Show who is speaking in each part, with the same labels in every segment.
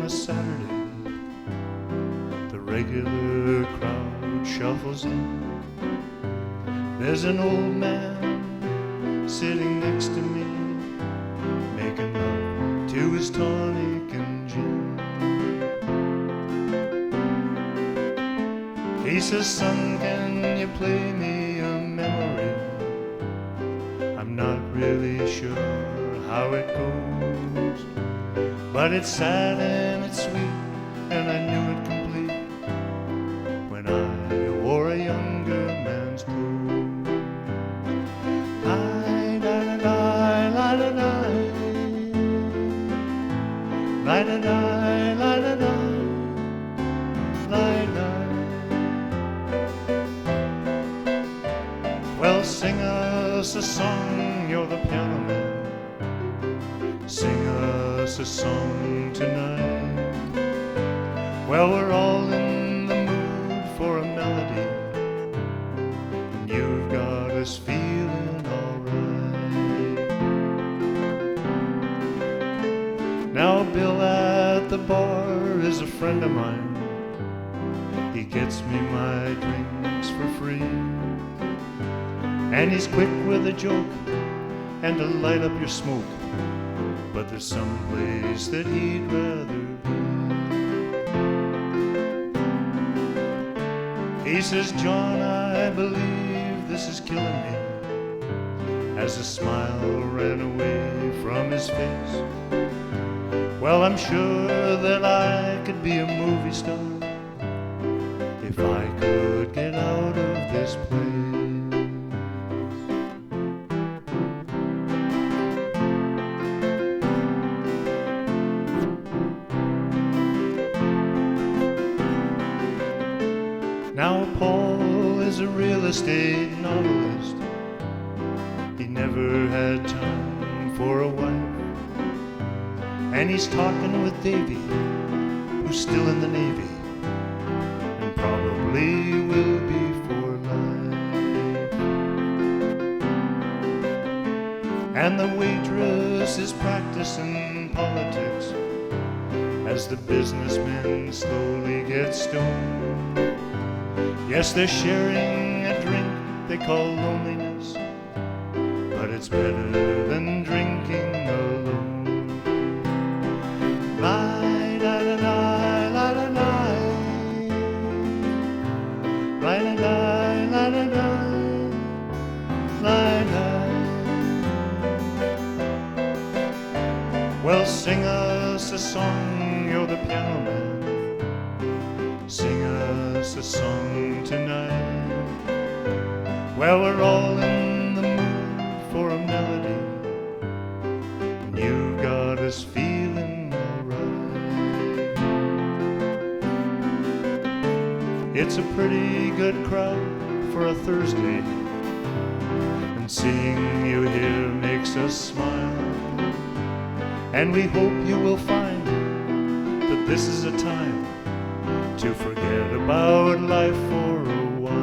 Speaker 1: on a Saturday, the regular crowd shuffles in. There's an old man sitting next to me, making love to his tonic and gin. He says, son, can you play me a memory? I'm not really sure how it goes, but it's sad and it's sweet, and I knew it complete when I wore a younger man's clothes. Lie-da-da-die, lie-da-die, lie-da-die, lie-da-die, lie-da. Well, sing us a song, you're the piano man. Sing us a song tonight. Well, we're all in the mood for a melody, and you've got us feeling alright. Now Bill at the bar is a friend of mine. He gets me my drinks for free, and he's quick with a joke and to light up your smoke. But there's some place that he'd rather be. He says, John, I believe this is killing me, as a smile ran away from his face. Well, I'm sure that I could be a movie star if I could get out of this place. Now Paul is a real estate novelist. He never had time for a wife, and he's talking with Davy, who's still in the Navy, and probably will be for life. And the waitress is practicing politics as the businessmen slowly get stoned. Yes, they're sharing a drink they call loneliness, but it's better than drinking alone. Lie-da-da-die, lie-da-die, lie-da-die, lie-da-die, lie-da. Well, sing us a song, you're the piano man. Sing us a song tonight. Well, we're all in the mood for a melody, and you got us feeling alright. It's a pretty good crowd for a Thursday, and seeing you here makes us smile. And we hope you will find that this is a time to forget about life for a while.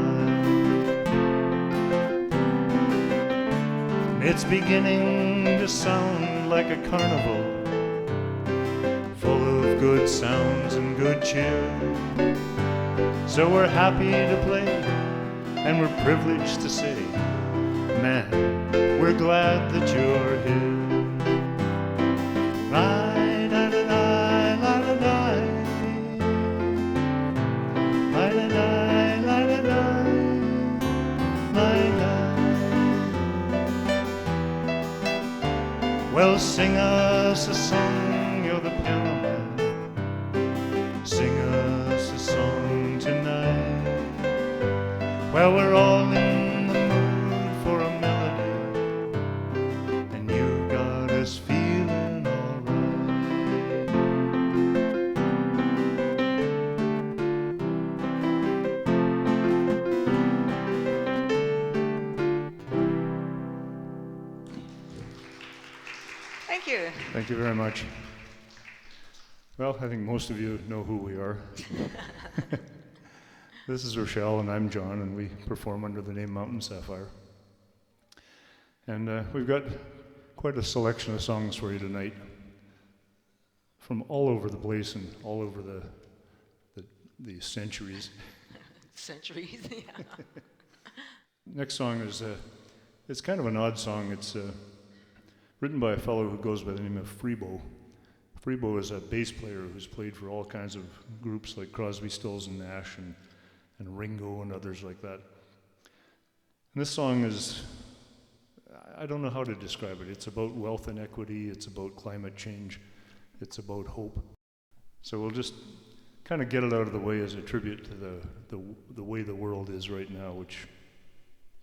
Speaker 1: It's beginning to sound like a carnival, full of good sounds and good cheer. So we're happy to play, and we're privileged to say, man, we're glad that you're here. Lie-da-da-die, lie-da-die, lie-da-die, lie-da-die, lie-da. Well, sing us a song, you're the piano man. Sing us a song tonight. Well, we're all in the mood for a melody, and you got us feeling alright.
Speaker 2: Thank you.
Speaker 1: Thank you very much. Well, I think most of you know who we are. This is Rochelle, and I'm John, and we perform under the name Mountain Sapphire. And we've got quite a selection of songs for you tonight. from all over the place and all over the centuries.
Speaker 2: Centuries, yeah.
Speaker 1: Next song is, it's kind of an odd song. It's written by a fellow who goes by the name of Freebo. Freebo is a bass player who's played for all kinds of groups like Crosby, Stills and Nash and Ringo and others like that. And this song is, I don't know how to describe it. It's about wealth inequity, it's about climate change, it's about hope. So we'll just kind of get it out of the way as a tribute to the way the world is right now, which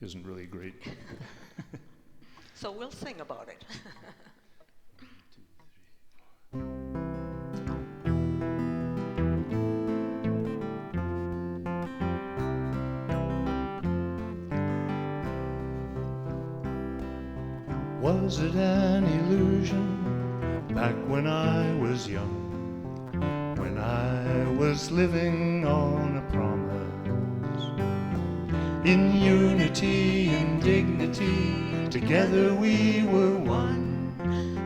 Speaker 1: isn't really great.
Speaker 2: So we'll sing about it.
Speaker 1: Was it an illusion back when I was young, when I was living on a promise? In unity and dignity, together we were one,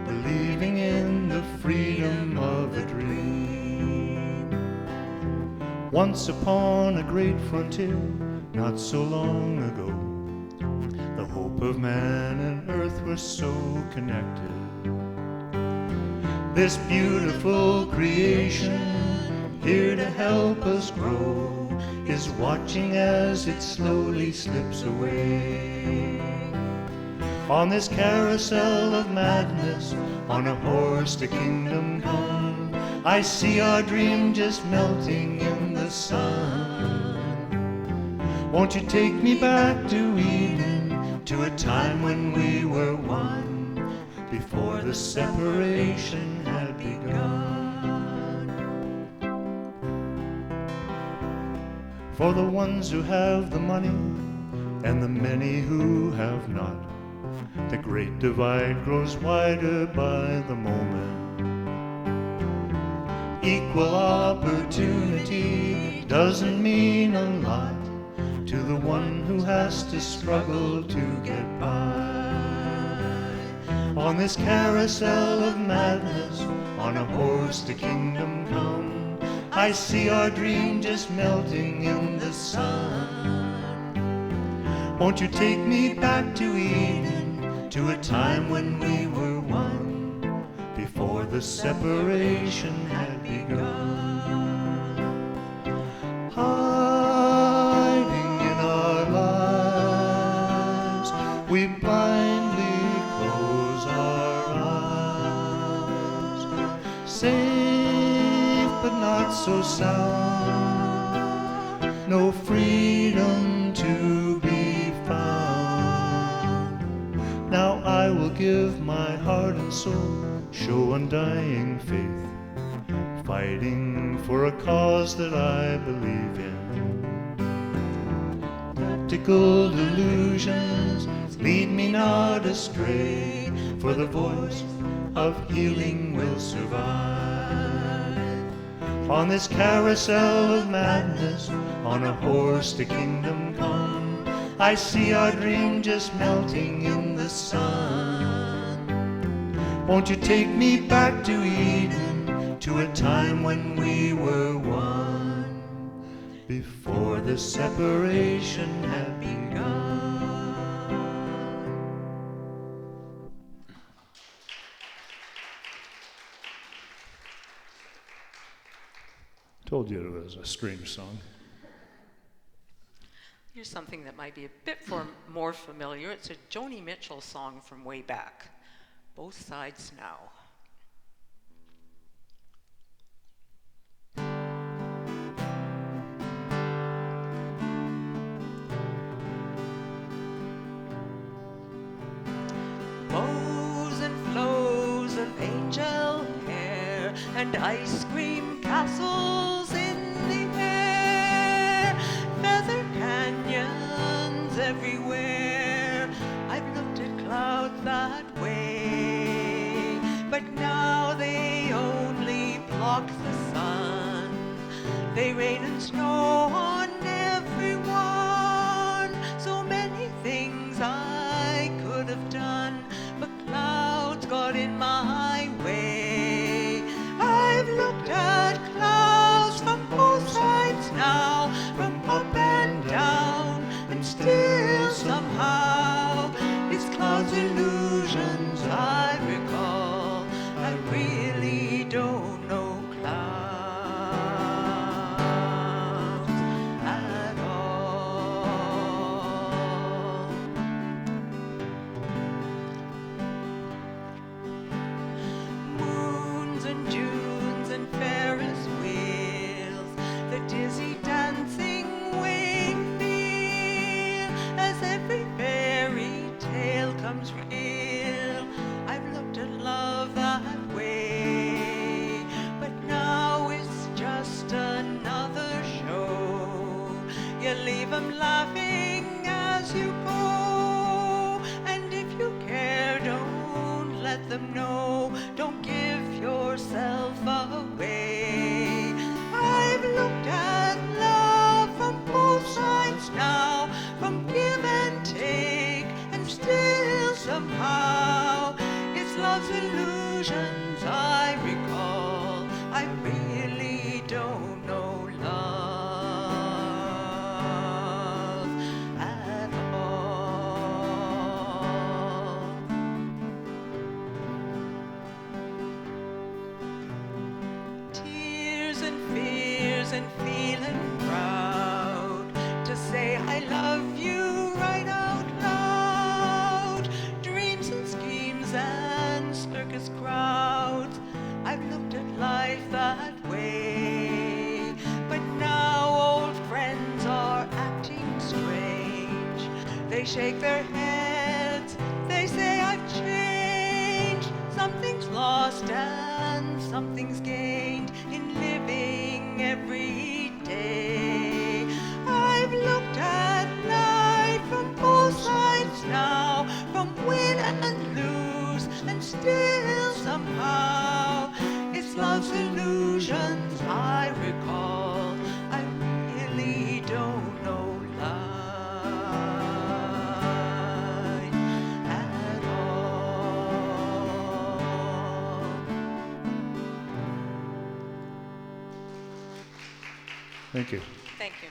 Speaker 1: believing in the freedom of a dream. Once upon a great frontier, not so long ago, the hope of man and earth were so connected. This beautiful creation, here to help us grow, is watching as it slowly slips away. On this carousel of madness, on a horse to kingdom come, I see our dream just melting in the sun. Won't you take me back to Eden, to a time when we were one, before the separation had begun? For the ones who have the money and the many who have not, the great divide grows wider by the moment. Equal opportunity doesn't mean a lot to the one who has to struggle to get by. On this carousel of madness, on a horse to kingdom come, I see our dream just melting in the sun. Won't you take me back to Eden, to a time when we were one, before the separation had begun? Hiding in our lives, we blindly close our eyes, safe but not so sound, no freedom to be found. Now I will give my heart and soul, show undying faith, fighting for a cause that I believe in. Practical delusions lead me not astray, for the voice of healing will survive. On this carousel of madness, on a horse to kingdom come, I see our dream just melting in the sun. Won't you take me back to Eden, to a time when we were one, before the separation had begun? Told you it was a strange song.
Speaker 2: Here's something that might be a bit more familiar. It's a Joni Mitchell song from way back, Both Sides Now. Bows and flows of angel hair and ice cream castles in the air, feather canyons everywhere. I've looked at clouds that way, but now they only block the sun. They rain and snow on everyone. So many things I could have done, but clouds got in my way. I leave 'em laughing as you go. And if you care, don't let them know. Don't give yourself away. I've looked at love from both sides now, from give and take, and still somehow it's love's illusions I recall. I really don't know love at all. Tears and fears and feeling proud to say I love you right out loud. Dreams and schemes and circus crowds, I've looked at life that way. But now old friends are acting strange. They shake their heads, they say I've changed. Something's lost and something's gained in living every day. I've looked at life from both sides now, from win and lose, and still somehow it's love's illusions I recall. I really don't know life at all.
Speaker 1: Thank you.
Speaker 2: Thank you.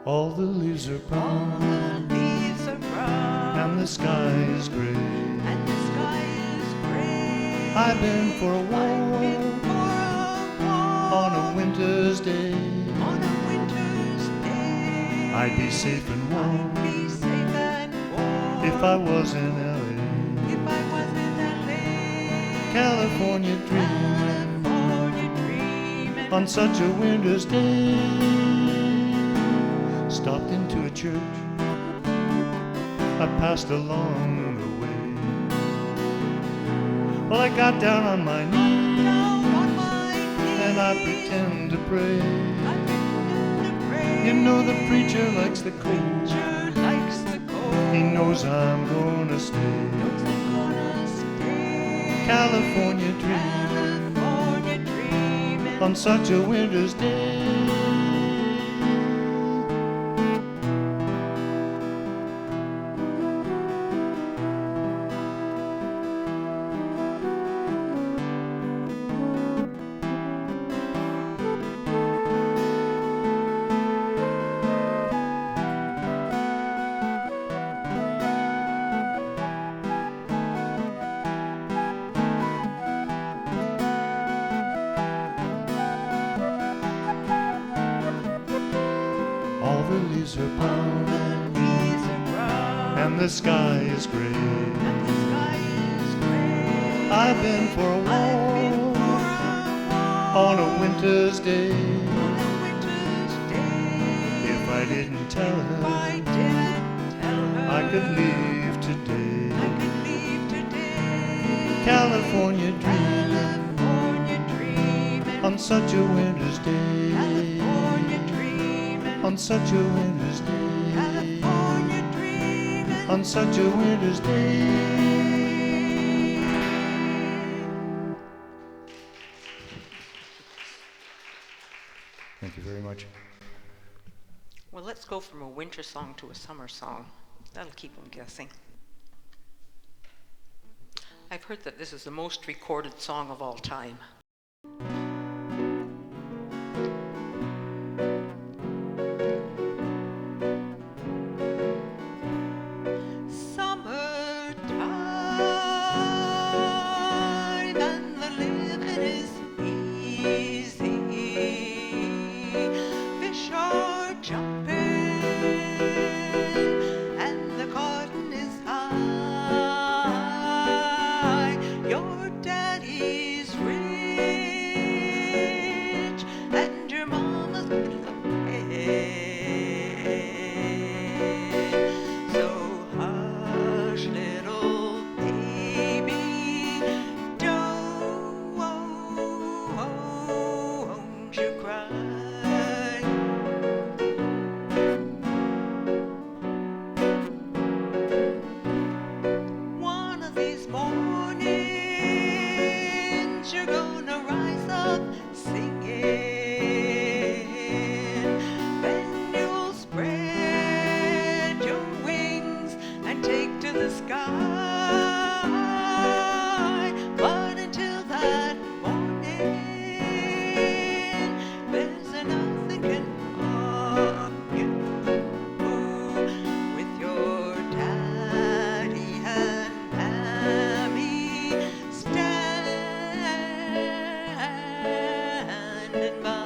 Speaker 1: All the leaves are
Speaker 2: All
Speaker 1: brown,
Speaker 2: the leaves are brown,
Speaker 1: and the sky is gray.
Speaker 2: and the sky is gray.
Speaker 1: I've been for a
Speaker 2: I've been
Speaker 1: walk
Speaker 2: for a walk
Speaker 1: on a winter's day.
Speaker 2: on a winter's day.
Speaker 1: I'd be safe and
Speaker 2: I'd
Speaker 1: warm
Speaker 2: be safe and warm
Speaker 1: if I was in LA.
Speaker 2: if I was in LA.
Speaker 1: California dreaming
Speaker 2: California dreaming
Speaker 1: on such a winter's day. Stopped into a church I passed along the way. Well, I got down on my knees
Speaker 2: down on my knees.
Speaker 1: and I pretend to pray.
Speaker 2: I pretend to pray.
Speaker 1: You know the preacher likes the cold.
Speaker 2: Preacher likes the cold.
Speaker 1: He knows I'm gonna stay.
Speaker 2: Knows I'm gonna stay.
Speaker 1: California dreaming
Speaker 2: California dreaming
Speaker 1: on such a winter's day. All the leaves are brown
Speaker 2: leaves are brown,
Speaker 1: and the sky is gray.
Speaker 2: and the sky is gray.
Speaker 1: I've been for a
Speaker 2: I've been
Speaker 1: walk
Speaker 2: for a walk
Speaker 1: on a winter's day.
Speaker 2: on a winter's day.
Speaker 1: If I didn't tell
Speaker 2: If
Speaker 1: her,
Speaker 2: I didn't tell her,
Speaker 1: I could leave today.
Speaker 2: I could leave today.
Speaker 1: California dreaming
Speaker 2: California dreaming
Speaker 1: on such a winter's day.
Speaker 2: California dreaming
Speaker 1: On such a winter's day.
Speaker 2: California dreaming
Speaker 1: On such a winter's day. Thank you very much.
Speaker 2: Well, let's go from a winter song to a summer song. That'll keep them guessing. I've heard that this is the most recorded song of all time. Summertime and the living is easy. Fish are jumping and the cotton is high. Your daddy's rich you're gonna rise up singing. Then you'll spread your wings and take to the sky. But until that morning, there's nothing can harm you with your daddy and mammy standing by.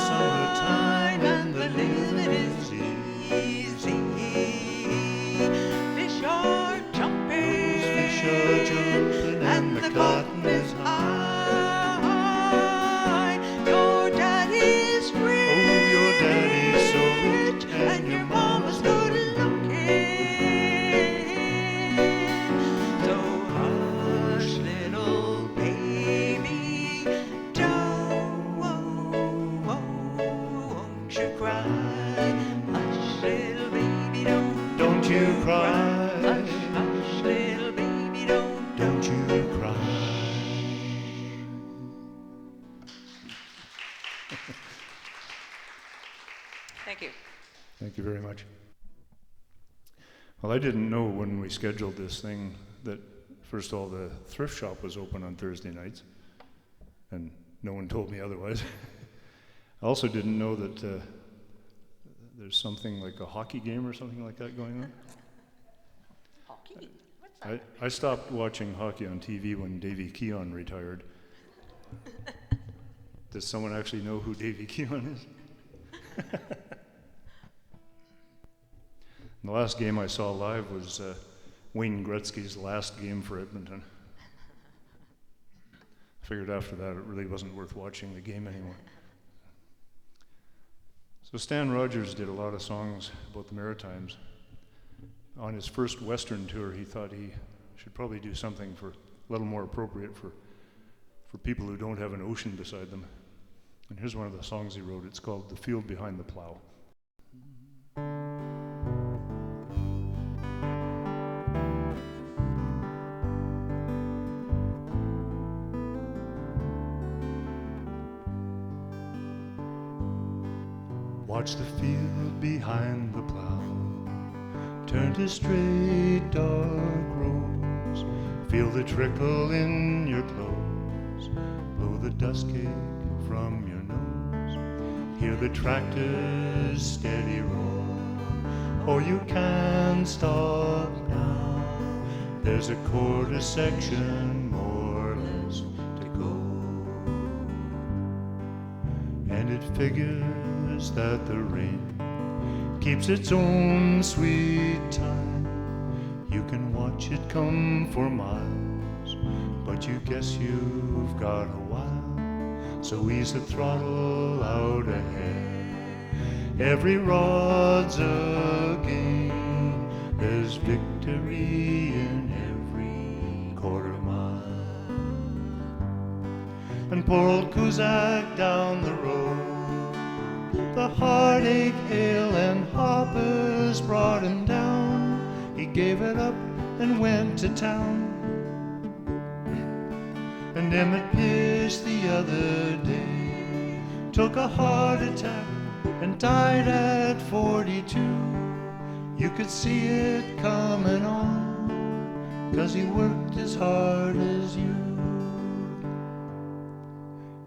Speaker 2: Summertime and the living is easy. Fish are jumping,
Speaker 1: Fish are jumping
Speaker 2: and the cotton is high. Your daddy's rich,
Speaker 1: Oh, your daddy's so rich,
Speaker 2: and your mama's good looking. So hush, little baby, don't you cry. Hush, little baby,
Speaker 1: Don't you cry.
Speaker 2: Hush, hush, little baby,
Speaker 1: Don't you cry.
Speaker 2: Thank you.
Speaker 1: Thank you very much. Well, I didn't know when we scheduled this thing that, first of all, the thrift shop was open on Thursday nights, and no one told me otherwise. I also didn't know that there's something like a hockey game or something like that going on.
Speaker 2: Hockey? What's that?
Speaker 1: I stopped watching hockey on TV when Davy Keon retired. Does someone actually know who Davy Keon is? The last game I saw live was Wayne Gretzky's last game for Edmonton. I figured after that it really wasn't worth watching the game anymore. So Stan Rogers did a lot of songs about the Maritimes. On his first Western tour, he thought he should probably do something a little more appropriate for people who don't have an ocean beside them. And here's one of the songs he wrote. It's called The Field Behind the Plow. Watch the field behind the plow turn to straight dark roads. Feel the trickle in your clothes, blow the dust cake from your nose. Hear the tractor's steady roar. Oh, you can't stop now. There's a quarter section more or less to go. And it figures that the rain keeps its own sweet time. You can watch it come for miles, but you guess you've got a while. So ease the throttle out ahead. Every rod's a gain. There's victory in every quarter mile. And poor old Kuzak down the road, the heartache, hail, and hoppers brought him down. He gave it up and went to town. And Emmett Pierce the other day took a heart attack and died at 42. You could see it coming on, 'cause he worked as hard as you.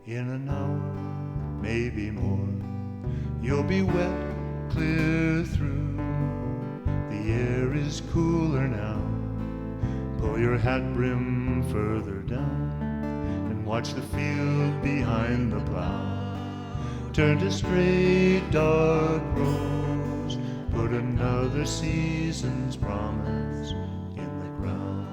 Speaker 1: In an hour, maybe more, you'll be wet clear through. The The air is cooler now. Pull your hat brim further down and watch the field behind the plow turn to straight dark rows. Put another season's promise in the ground.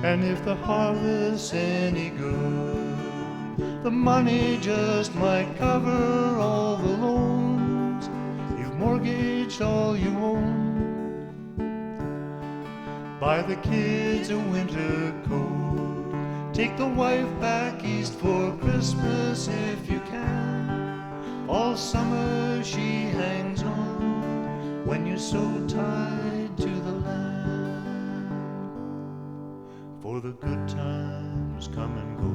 Speaker 1: And if the harvest's any good, the money just might cover all the loans. You've mortgaged all you own. Buy the kids a winter coat. Take the wife back east for Christmas if you can. All summer she hangs on when you're so tied to the land. For the good times come and go,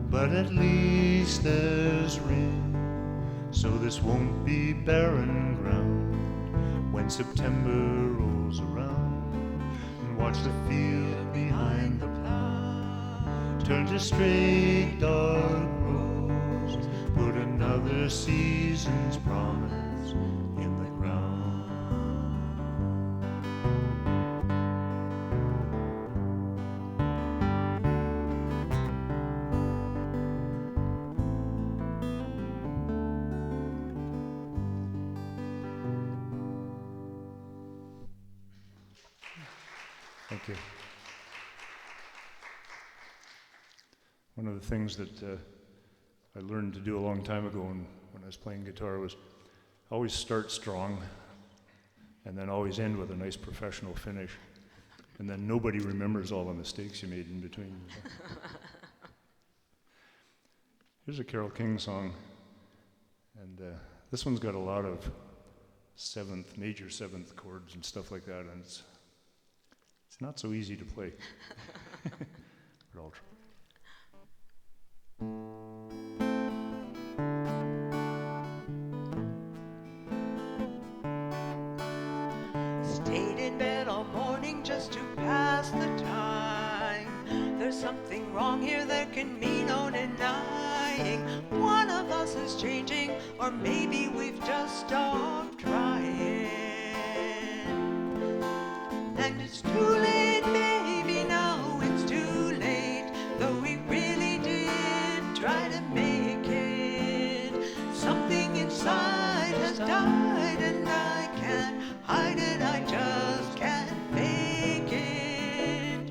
Speaker 1: but at least there's rain, so this won't be barren ground when September rolls around. And watch the field behind the plow turn to straight dark rows. Put another season's promise in the ground. Thank you. One of the things that I learned to do a long time ago when I was playing guitar was always start strong and then always end with a nice professional finish. And then nobody remembers all the mistakes you made in between. Here's a Carole King song, and this one's got a lot of major seventh chords and stuff like that, and it's not so easy to play. But I'll try.
Speaker 2: Stayed in bed all morning just to pass the time. There's something wrong here that can mean no denying. One of us is changing, or maybe we've just stopped trying. And it's too late, baby, now it's too late. Though we really did try to make it. Something inside has died and I can't hide it, I just can't fake it.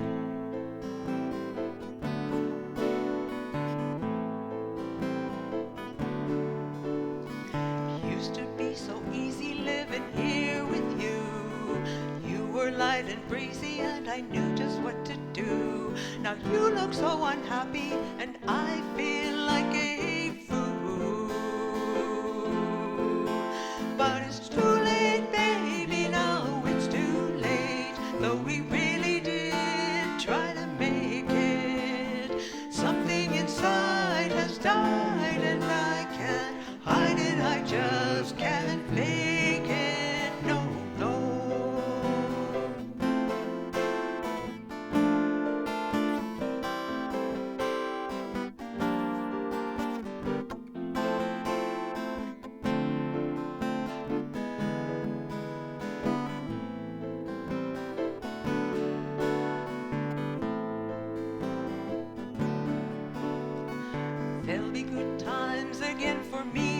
Speaker 2: Used to be so easy living here with you. You were light and breezy and I knew just what to do. Now you look so unhappy and I feel like a fool. But it's too late, baby, now it's too late. Though we really did try to make it. Something inside has died and I can't hide it, I just can't fake it, no, no. There'll be good times again for me